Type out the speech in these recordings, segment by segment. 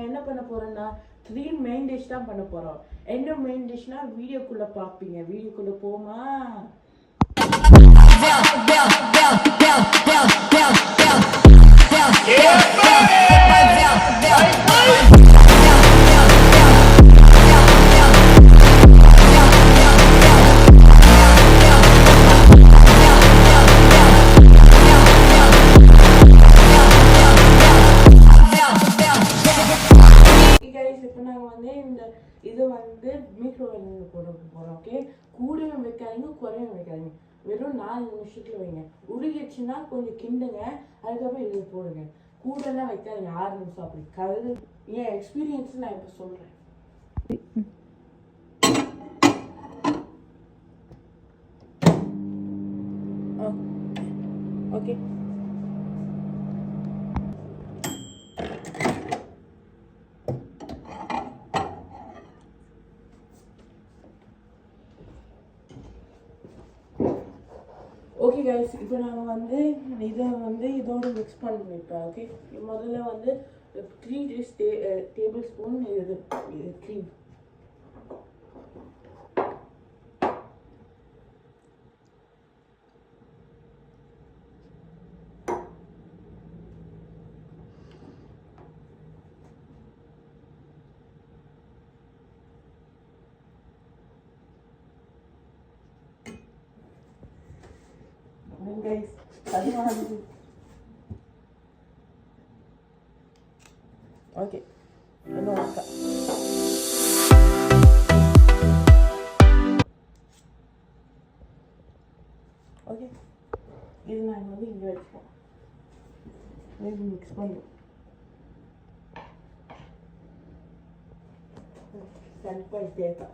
என்ன பண்ண போகிறோன்னா 3 மெயின் டிஷ் தான் பண்ண போகிறோம். என்ன மெயின் டிஷ்னா வீடியோக்குள்ளே பார்ப்பீங்க. வீடியோக்குள்ளே போமா இது வந்து மீக்ரோவேவ்ல போட போகிறோம். ஓகே, கூடவும் வைக்காதீங்க, குறையும் வைக்காதீங்க. வெறும் 4 நிமிஷத்துல வைங்க. உருகிடுச்சுன்னா கொஞ்சம் கிண்டுங்க, அதுக்கப்புறம் இது போடுங்க. கூடெல்லாம் வைக்காதீங்க 6 நிமிஷம். அப்படி கலந்து என் எக்ஸ்பீரியன்ஸ் நான் இப்போ சொல்கிறேன். ஓகே, ஓகே கைஸ், இப்போ நாங்கள் வந்து இதை வந்து இதோடு மிக்ஸ் பண்ணிப்பேன். ஓகே, முதல்ல வந்து 3 டேபிள் ஸ்பூன் இது க்ரீம். Guys, okay. Okay. இது நான் வந்து இங்கே வச்சுப்போம். மிக்ஸ் பண்ணுவோம். கண்டிப்பாக தேவை.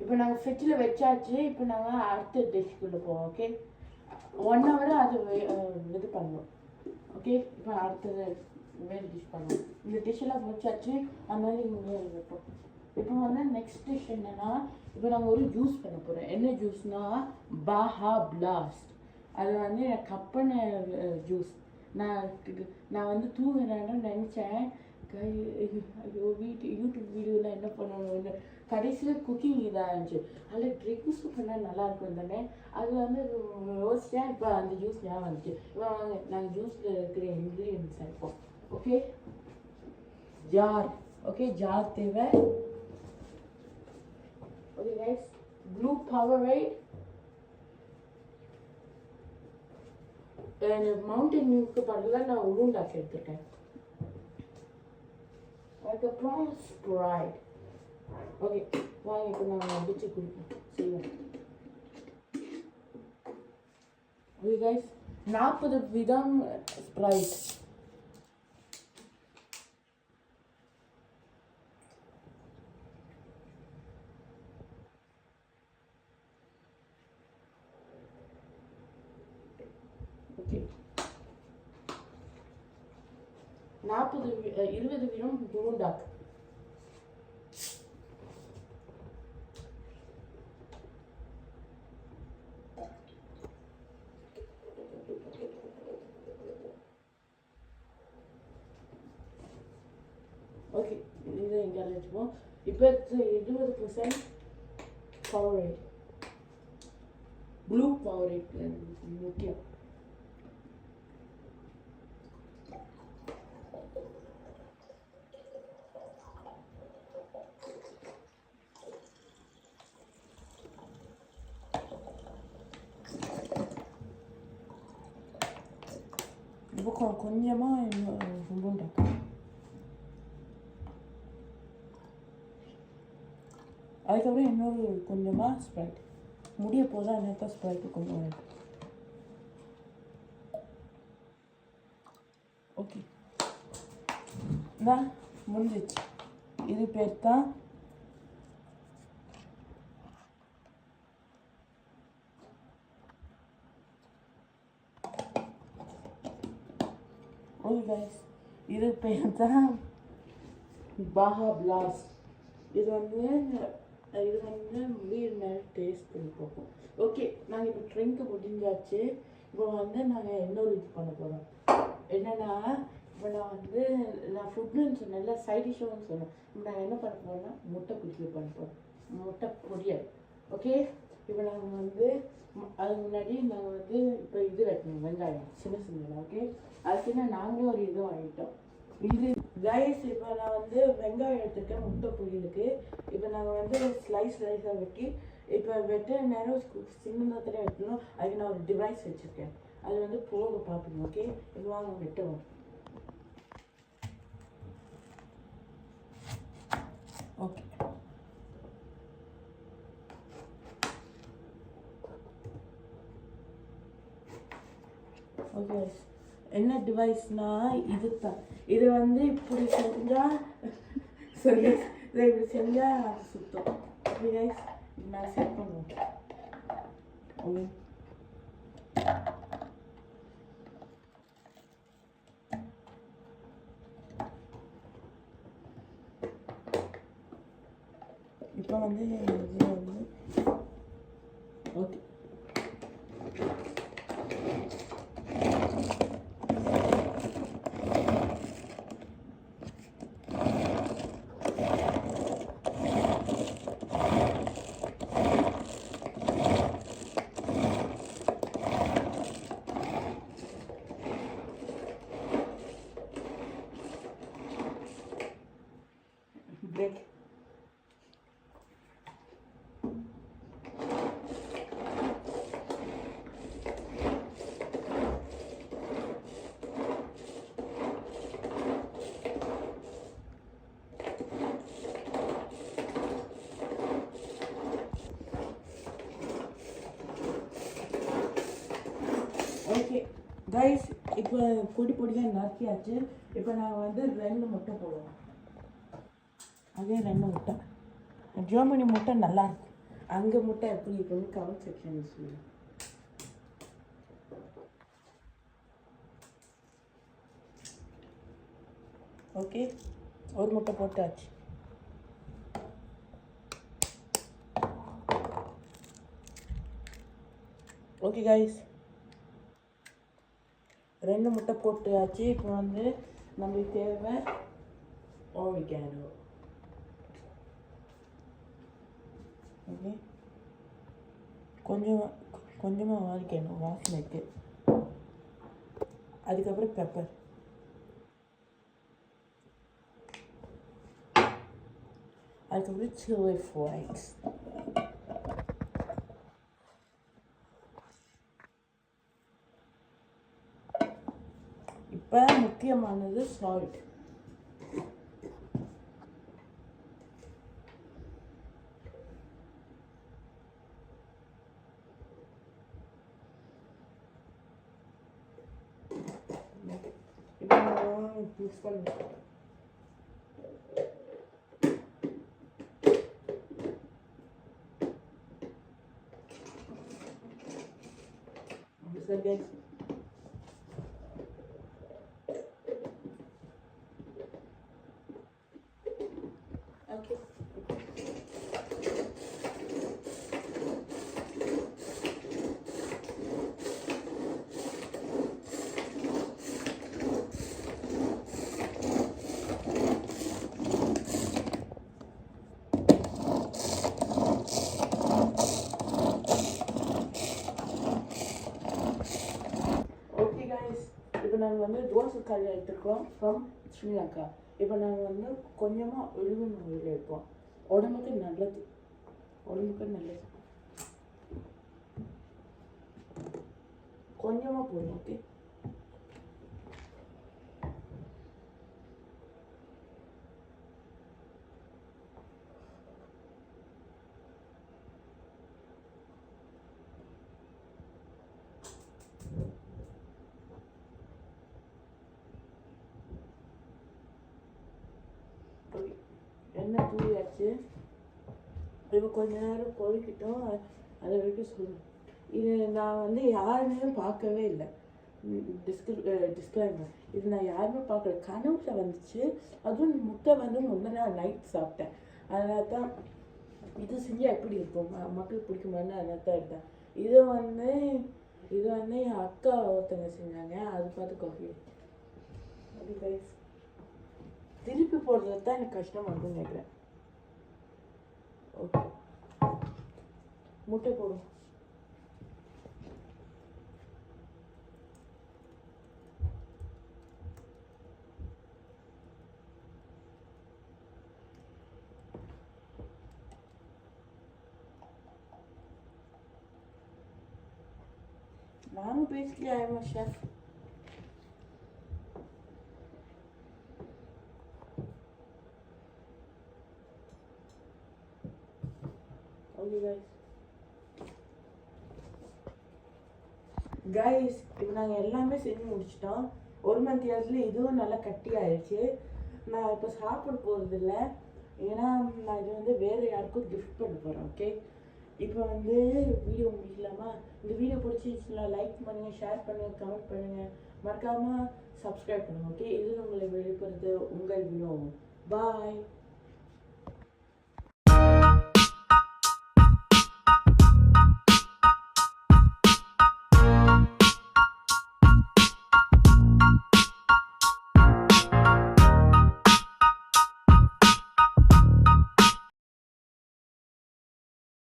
இப்போ நாங்கள் ஃப்ரிட்ஜில் வச்சாச்சு. இப்போ நாங்கள் அடுத்த டிஷ்குள்ளே போவோம். ஓகே, 1 hour அது இது பண்ணுவோம். ஓகே, இப்போ அடுத்தது வேறு டிஷ் பண்ணுவோம். இந்த டிஷ்ஷெல்லாம் முடிச்சாச்சு, அதனால இங்கே வைப்போம். இப்போ வந்து நெக்ஸ்ட் டிஷ் என்னென்னா, இப்போ நாங்கள் ஒரு ஜூஸ் பண்ண போகிறோம். என்ன ஜூஸ்னால் பாஹா பிளாஸ்ட். அது வந்து கப்பன ஜூஸ். நான் வந்து தூங்குறேன்னு நினச்சேன். ஐயோ, யூடியூப் வீடியோவில் என்ன பண்ணணும்னு கடைசியில் குக்கிங் இதாக இருந்துச்சு. அதில் ட்ரிங்க்ஸ் பண்ணால் நல்லாயிருக்கும் தானே, அது வந்து யோசிச்சேன். இப்போ அந்த ஜூஸ் ஞாபகம் வந்துச்சு. இப்போ வாங்க நாங்கள் ஜூஸில் இருக்கிற இன்க்ரீடியன்ட்ஸ் ஆகிப்போம். Okay, jar. ஓகே, ஜார் தேவை. Okay guys, blue Powerade, mountain மில்க்கு பதிலாக நான் உருண்டாக்கி எடுத்துருக்கேன். அதுக்கப்புறம் ஸ்ப்ரைட். ஓகே, வாங்க இப்போ நாங்கள் அடிச்சு குடிப்போம் செய்வோம். ஓகே கைஸ், 40 விதம் ஸ்ப்ரைட். ஓகே, 20 விதம் குருண்டாக். ஓகே, இதை இங்கே வச்சுப்போம். இப்போ 20% பவரேட், ப்ளூ பவரேட் முக்கியம். இப்போ கொஞ்சமாக உருண்டாக்கு. அதுக்கப்புறம் இன்னொரு கொஞ்சமாக ஸ்ப்ரைட். முடிய போதும் என்னத்தான் ஸ்ப்ரைட்டு கொஞ்சம் வேணும். ஓகே, நான் முடிஞ்சிச்சு. இது பேர் தான் ஓகே கைஸ், இது பேர் தான் பாஹா பிளாஸ்ட். இது வந்து வீடு மேலே டேஸ்ட் பண்ணி பார்ப்போம். ஓகே, நாங்கள் இப்போ ட்ரிங்க்கு முடிஞ்சாச்சு. இப்போ வந்து நாங்கள் இன்னொரு இது பண்ண போகிறோம். என்னென்னா, இப்போ நான் ஃபுட்டுன்னு சொன்னேன்ல, சைட் டிஷ்ஷுன்னு சொன்னேன். இப்போ நாங்கள் என்ன பண்ண போகிறோம்னா முட்டை பொரியல் பண்ண போகிறோம். முட்டை பொரியல். ஓகே, இப்போ நாங்கள் வந்து அதுக்கு முன்னாடி நாங்கள் வந்து இப்போ இது வைக்கணும், வெங்காயம் சின்ன சின்னதாக. ஓகே, அதுக்குன்னு நாங்களே ஒரு இது வாங்கிட்டோம். இது ரைஸ். இப்போ நான் வந்து வெங்காயம் எடுத்துருக்கேன் முட்டை பொரியலுக்கு. இப்போ நாங்கள் வந்து ஸ்லைஸாக வெட்டி இப்போ வெட்ட நேரம் சின்னதாக வெட்டணும். அதுக்கு நான் ஒரு டிவைஸ் வச்சுருக்கேன், அது வந்து போக பார்ப்போம். ஓகே, இப்போ வாங்க வெட்டுவோம். ஓகே, ஓகே, என்ன டிவைஸ்னால் இது தான். இது வந்து இப்படி செஞ்சால் சரி, இதை இப்படி செஞ்சால் அது சுத்தம். ஓகே கைஸ், நான் செட் பண்ணுவோம். ஓகே, இப்போ வந்து இது வந்து ஓகே. பிரேக். ஓகே கைஸ், இப்போ பொடியாக நறுக்கியாச்சு. இப்போ நாங்கள் வந்து 2 முட்டை போடுவோம். அதே 2 முட்டை. ஜெர்மனி முட்டை நல்லாயிருக்கும். அங்கே முட்டை எப்படி இருக்குன்னு கமெண்ட் செக்ஷனில் சொல்லுங்கள். ஓகே, ஒரு முட்டை போட்டாச்சு. ஓகே கைஸ், 2 முட்டை போட்டாச்சு. இப்போ வந்து நம்மளுக்கு தேவை ஆரிகானோ. ஓகே, கொஞ்சமாக ஆரிகானோ வாசனைக்கு. அதுக்கப்புறம் பெப்பர். அதுக்கப்புறம் சில்லி ஃப்ளேக்ஸ். இப்போ முக்கியமானது சால்ட். இப்போ மிக்ஸ் பண்ணுவோம். சரி கைஸ், ஓகே. இப்போ நாங்கள் வந்து தோசைக்கல் எடுத்துருக்கோம் ஃப்ரம் ஸ்ரீலங்கா. இப்போ நாங்கள் வந்து கொஞ்சமாக ஒலிவ் ஆயில் எடுப்போம். உடம்புக்கு நல்லது, உடம்புக்கு நல்லது. கொஞ்சமாக போடுவோம். ஓகே, இப்போ கொஞ்ச நேரம் கொதிக்கிட்டோம், அதை வரைக்கும் சொல்லுவேன். இது நான் வந்து யாருமே பார்க்கவே இல்லை. டிஸ்கிளைமர், இது நான் யாருமே பார்க்கல, கனவுல வந்துச்சு. அதுவும் முட்டை வந்து முந்தின நாள் நைட் சாப்பிட்டேன். அதனால தான் இது செஞ்சால் எப்படி இருக்கும், மக்களுக்கு பிடிக்குமான்னு அதனால தான் எடுத்தேன். இது வந்து என் அக்கா ஒருத்தங்க செஞ்சாங்க, அது பார்த்து காஃபி. அப்படி கைஸ் திருப்பி போடுறது தான் எனக்கு கஷ்டமாக இருக்குன்னு நினைக்கிறேன். ஓகே, முட்டை போடும். நானும் basically I am a chef. Okay guys, இப்போ நாங்கள் எல்லாமே செஞ்சு முடிச்சிட்டோம். 1 மணி நேரத்தில் இதுவும் நல்லா கட்டி ஆயிடுச்சு. நான் இப்போ சாப்பிட போகிறதில்ல, ஏன்னா நான் இது வந்து வேறு யாருக்கும் கிஃப்ட் பண்ண போகிறேன். ஓகே, இப்போ வந்து வீடியோ முடிக்கலாமா? இந்த வீடியோ பிடிச்சிச்சுன்னா லைக் பண்ணுங்கள், ஷேர் பண்ணுங்கள், கமெண்ட் பண்ணுங்கள், மறக்காமல் சப்ஸ்கிரைப் பண்ணுங்கள். ஓகே, இது உங்களை வெளிப்படுறது உங்கள் வீடியோ. பாய்.